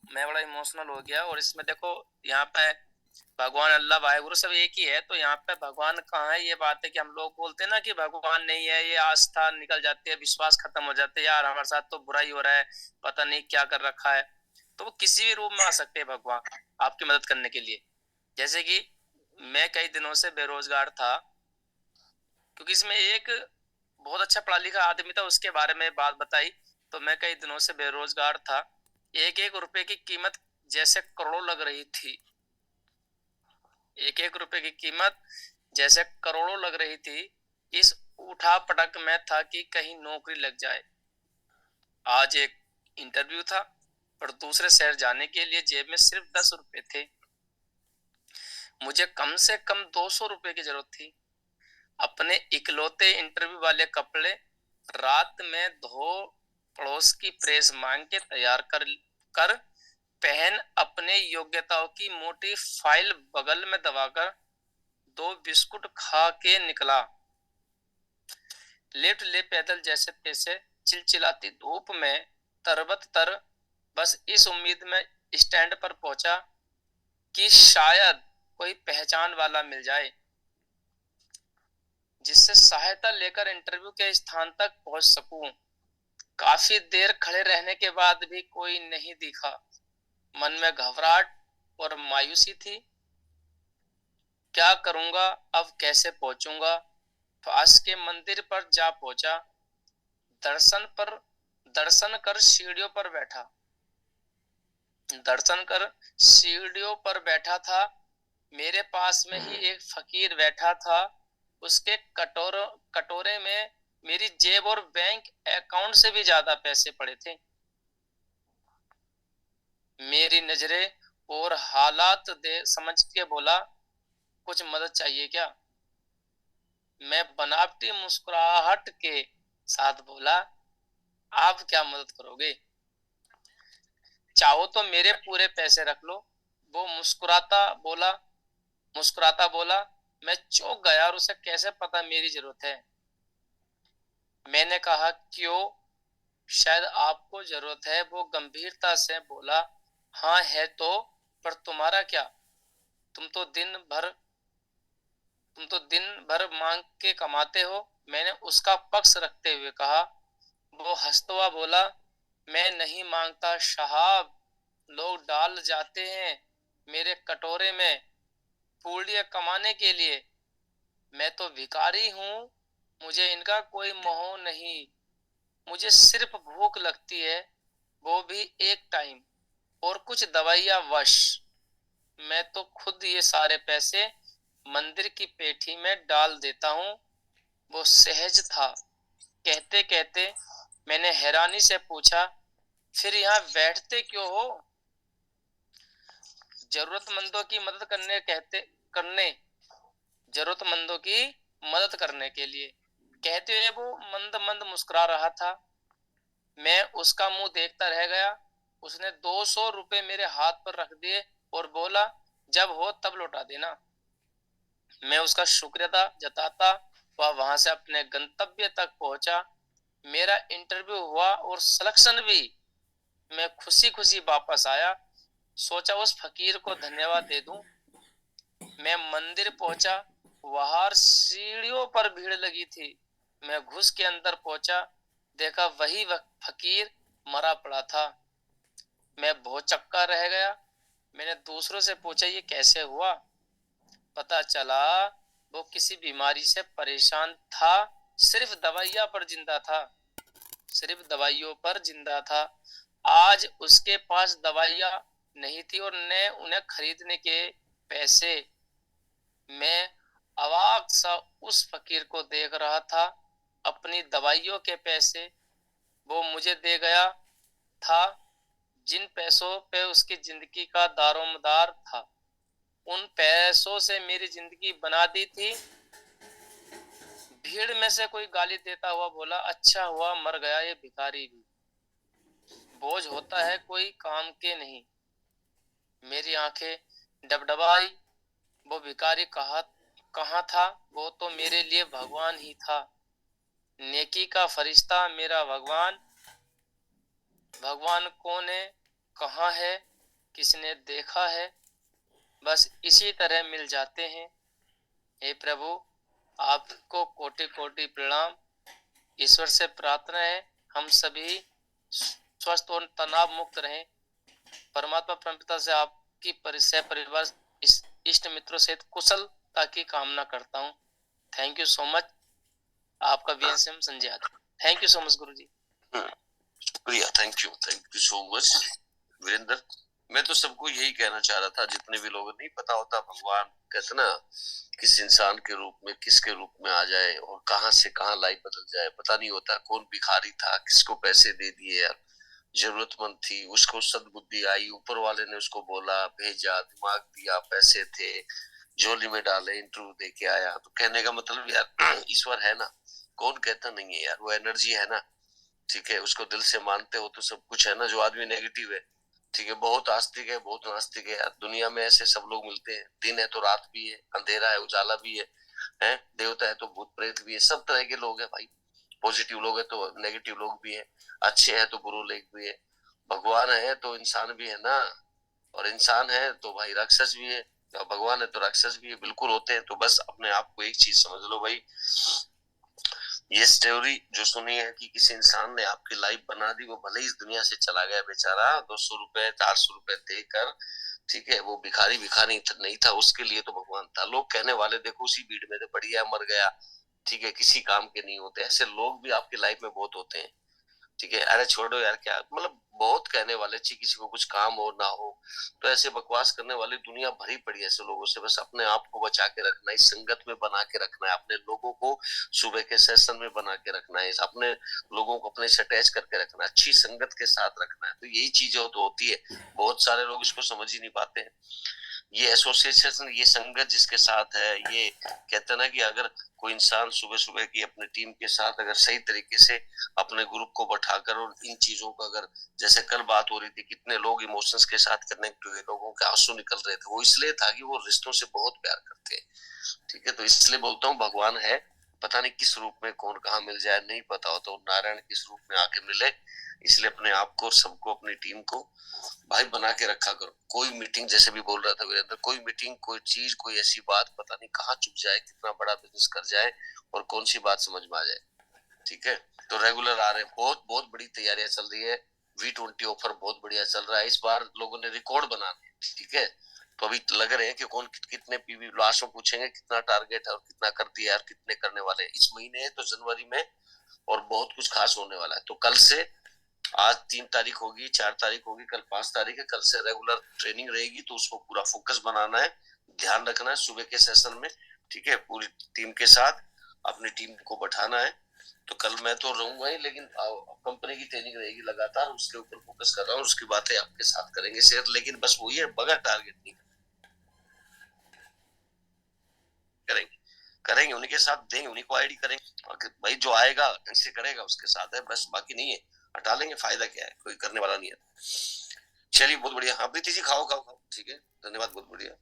मैं बड़ा इमोशनल हो गया। और इसमें देखो, यहाँ पे भगवान अल्लाह वाहेगुरु सब एक ही है, तो यहाँ पे भगवान कहाँ है? ये बात है कि हम लोग बोलते हैं ना कि भगवान नहीं है, ये आस्था निकल जाती है, विश्वास खत्म हो जाते हैं, यार हमारे साथ तो बुरा ही हो रहा है, पता नहीं क्या कर रखा है। तो वो किसी भी रूप में आ सकते हैं भगवान, आपकी मदद करने के लिए। जैसे कि मैं कई दिनों से बेरोजगार था, क्योंकि इसमें एक बहुत अच्छा पढ़ा लिखा आदमी था, उसके बारे में बात बताई। तो मैं कई दिनों से बेरोजगार था, एक एक रुपए की कीमत जैसे करोड़ों लग रही थी। एक एक रुपए की कीमत जैसे करोड़ों लग रही थी। इस उठा पटक में था कि कहीं नौकरी लग जाए। आज एक इंटरव्यू था, पर दूसरे शहर जाने के लिए जेब में सिर्फ 10 रुपए थे। मुझे कम से कम 200 रुपए की जरूरत थी। अपने इकलौते इंटरव्यू वाले कपड़े रात में धो, पड़ोस की प्रेस मांग के तैयार कर पहन, अपने योग्यताओं की मोटी फाइल बगल में दबाकर 2 बिस्कुट खा के निकला। लेट ले पैदल जैसे तैसे चिलचिलाती धूप में तरबत तर, बस इस उम्मीद में स्टैंड पर पहुंचा कि शायद कोई पहचान वाला मिल जाए, जिससे सहायता लेकर इंटरव्यू के स्थान तक पहुंच सकूं। काफी देर खड़े रहने के बाद भी कोई नहीं दिखा। मन में घबराहट और मायूसी थी। क्या करूंगा अब, कैसे पहुंचूंगा? पास के मंदिर पर जा पहुंचा। दर्शन पर दर्शन कर सीढ़ियों पर बैठा दर्शन कर सीढ़ियों पर बैठा था। मेरे पास में ही एक फकीर बैठा था। उसके कटोरे में मेरी जेब और बैंक अकाउंट से भी ज्यादा पैसे पड़े थे। मेरी नजरें और हालात दे समझ के बोला, कुछ मदद चाहिए क्या? मैं बनावटी मुस्कुराहट के साथ बोला, आप क्या मदद करोगे? चाहो तो मेरे पूरे पैसे रख लो। वो मुस्कुराता बोला। मैं चौंक गया, और उसे कैसे पता मेरी जरूरत है? मैंने कहा, क्यों, शायद आपको जरूरत है। वो गंभीरता से बोला, हाँ है तो, पर तुम्हारा क्या? तुम तो दिन भर तुम तो दिन भर मांग के कमाते हो। मैंने उसका पक्ष रखते हुए कहा। वो हंसता हुआ बोला, मैं नहीं मांगता साहब, लोग डाल जाते हैं मेरे कटोरे में पूड़ियाँ कमाने के लिए। मैं तो भिखारी हूँ, मुझे इनका कोई मोह नहीं। मुझे सिर्फ भूख लगती है, वो भी एक टाइम, और कुछ दवाइयाँ वश। मैं तो खुद ये सारे पैसे मंदिर की पेठी में डाल देता हूँ। वो सहज था। कहते कहते मैंने हैरानी से पूछा, फिर यहाँ बैठते क्यों हो? जरूरतमंदों की मदद करने जरूरतमंदों की मदद करने के लिए, कहते हुए वो मंद मंद मुस्कुरा रहा था। मैं उसका मुंह देखता रह गया। उसने 200 रुपए मेरे हाथ पर रख दिए और बोला, जब हो तब लौटा देना। मैं उसका शुक्रिया जताता वह वहां से अपने गंतव्य तक पहुंचा। मेरा इंटरव्यू हुआ और सिलेक्शन भी। मैं खुशी खुशी वापस आया। सोचा उस फकीर को धन्यवाद दे दूं। मैं मंदिर पहुंचा। वहां सीढ़ियों पर भीड़ लगी थी। मैं घुस के अंदर पहुंचा, देखा वही फकीर मरा पड़ा था। मैं बहुत चक्का रह गया। मैंने दूसरों से पूछा, ये कैसे हुआ? पता चला वो किसी बीमारी से परेशान था, सिर्फ दवाइयां पर जिंदा था सिर्फ दवाइयों पर जिंदा था। आज उसके पास दवाइयां नहीं थी और न उन्हें खरीदने के पैसे। मैं अवाक सा उस फकीर को देख रहा था। अपनी दवाइयों के पैसे वो मुझे दे गया था, जिन पैसों पे उसकी जिंदगी का दारोमदार था। उन पैसों से मेरी जिंदगी बना दी थी। भीड़ में से कोई गाली देता हुआ बोला, अच्छा हुआ मर गया ये भिखारी भी, बोझ होता है कोई काम के नहीं। मेरी आंखें डबडबाई। वो भिखारी कहाँ था? वो तो मेरे लिए भगवान ही था, नेकी का फरिश्ता, मेरा भगवान। भगवान कौन है, कहाँ है? किसने देखा है, बस इसी तरह मिल जाते हैं। हे प्रभु, आपको कोटि कोटि प्रणाम। ईश्वर से प्रार्थना है हम सभी स्वस्थ और तनाव मुक्त रहें। परमात्मा परमपिता से आपकी परिवार इष्ट मित्रों सहित कुशलता की कामना करता हूँ। Thank you so much. आपका VSM Sanjay Yadav. Thank you so much गुरु जी। शुक्रिया, thank you so much Virendra. मैं तो सबको यही कहना चाह रहा था, जितने भी लोग नहीं पता होता भगवान कहते ना किस इंसान के रूप में, किसके रूप में आ जाए और कहां से कहां लाइफ बदल जाए, पता नहीं होता। कौन भिखारी था, किसको पैसे दे दिए यार, जरूरतमंद थी, उसको सद्बुद्धि आई, ऊपर वाले ने उसको बोला, भेजा, दिमाग दिया, पैसे थे, झोली में डाले, इंटरव्यू दे के आया। तो कहने का मतलब यार ईश्वर है ना, कौन कहता नहीं है यार, वो एनर्जी है ना। ठीक है, उसको दिल से मानते हो तो सब कुछ है ना। जो आदमी नेगेटिव है, ठीक है, बहुत आस्तिक है, बहुत नास्तिक है यार, दुनिया में ऐसे सब लोग मिलते हैं। दिन है तो रात भी है, अंधेरा है उजाला भी है देवता है तो भूत प्रेत भी है, सब तरह के लोग हैं भाई। पॉजिटिव लोग है तो नेगेटिव लोग भी है, अच्छे है तो बुरे लोग भी है। भगवान है तो इंसान भी है ना, और इंसान है तो भाई राक्षस भी है, और भगवान है तो राक्षस भी है, बिल्कुल होते हैं। तो बस अपने आप को एक चीज समझ लो भाई, ये स्टोरी जो सुनी है कि किसी इंसान ने आपकी लाइफ बना दी, वो भले ही इस दुनिया से चला गया बेचारा 200 रुपए 400 रुपए देकर, ठीक है, वो भिखारी भिखारी नहीं था, उसके लिए तो भगवान था। लोग कहने वाले देखो उसी भीड़ में तो बढ़िया मर गया, ठीक है, किसी काम के नहीं होते, ऐसे लोग भी आपकी लाइफ में बहुत होते हैं। ठीक है, अरे छोड़ो यार, क्या मतलब, बहुत कहने वाले अच्छी, किसी को कुछ काम हो ना हो, तो ऐसे बकवास करने वाली दुनिया भरी पड़ी है ऐसे लोगों से। बस अपने आप को बचा के रखना है, इस संगत में बना के रखना है, अपने लोगों को सुबह के सेशन में बना के रखना है, अपने लोगों को अपने से अटैच करके रखना है, अच्छी संगत के साथ रखना है। तो यही चीजें तो होती है, बहुत सारे लोग इसको समझ ही नहीं पाते हैं। ये एसोसिएशन, ये संगत जिसके साथ है, ये कहते हैं ना कि अगर कोई इंसान सुबह सुबह की अपनी टीम के साथ अगर सही तरीके से अपने ग्रुप को बैठाकर और इन चीजों का अगर, जैसे कल बात हो रही थी, कितने लोग इमोशंस के साथ कनेक्ट हुए, लोगों के आंसू निकल रहे थे, वो इसलिए था कि वो रिश्तों से बहुत प्यार करते हैं। ठीक है, तो इसलिए बोलता हूँ भगवान है, पता नहीं किस रूप में कौन कहाँ मिल जाए नहीं पता हो, तो नारायण किस रूप में आके मिले। इसलिए अपने आप को, सबको, अपनी टीम को भाई बना के रखा करो। कोई मीटिंग, जैसे भी बोल रहा था वीरेंद्र, कोई मीटिंग, कोई चीज, कोई ऐसी बात पता नहीं कहाँ चुप जाए, कितना बड़ा बिजनेस कर जाए और कौन सी बात समझ में आ जाए। ठीक है, तो रेगुलर आ रहे हैं, बहुत बहुत बड़ी तैयारियां चल रही है। V20 ऑफर बहुत बढ़िया चल रहा है, इस बार लोगों ने रिकॉर्ड बनाने। ठीक है, तो अभी लग रहे हैं कि कौन कितने पीवी, लास्ट में पूछेंगे कितना टारगेट है और कितना कर दिया है और कितने करने वाले हैं इस महीने है तो जनवरी में, और बहुत कुछ खास होने वाला है। तो कल से, आज 3 तारीख होगी, 4 तारीख होगी, कल 5 तारीख है, कल से रेगुलर ट्रेनिंग रहेगी, तो उसको पूरा फोकस बनाना है, ध्यान रखना है सुबह के सेशन में। ठीक है, पूरी टीम के साथ अपनी टीम को बैठाना है। तो कल मैं तो रहूंगा ही, लेकिन कंपनी की ट्रेनिंग रहेगी लगातार, उसके ऊपर फोकस कर रहा हूँ, उसकी बातें आपके साथ करेंगे शेयर, लेकिन बस वही है, बगैर टारगेट नहीं करेंगे, करेंगे उन्हीं के साथ, देंगे उन्हीं को आईडी करेंगे, और भाई जो आएगा ढंग से करेगा उसके साथ है बस, बाकी नहीं है, हटा लेंगे, फायदा क्या है, कोई करने वाला नहीं है। चलिए बहुत बढ़िया, हाँ प्रीति जी, खाओ खाओ खाओ, ठीक है, धन्यवाद, बहुत बढ़िया।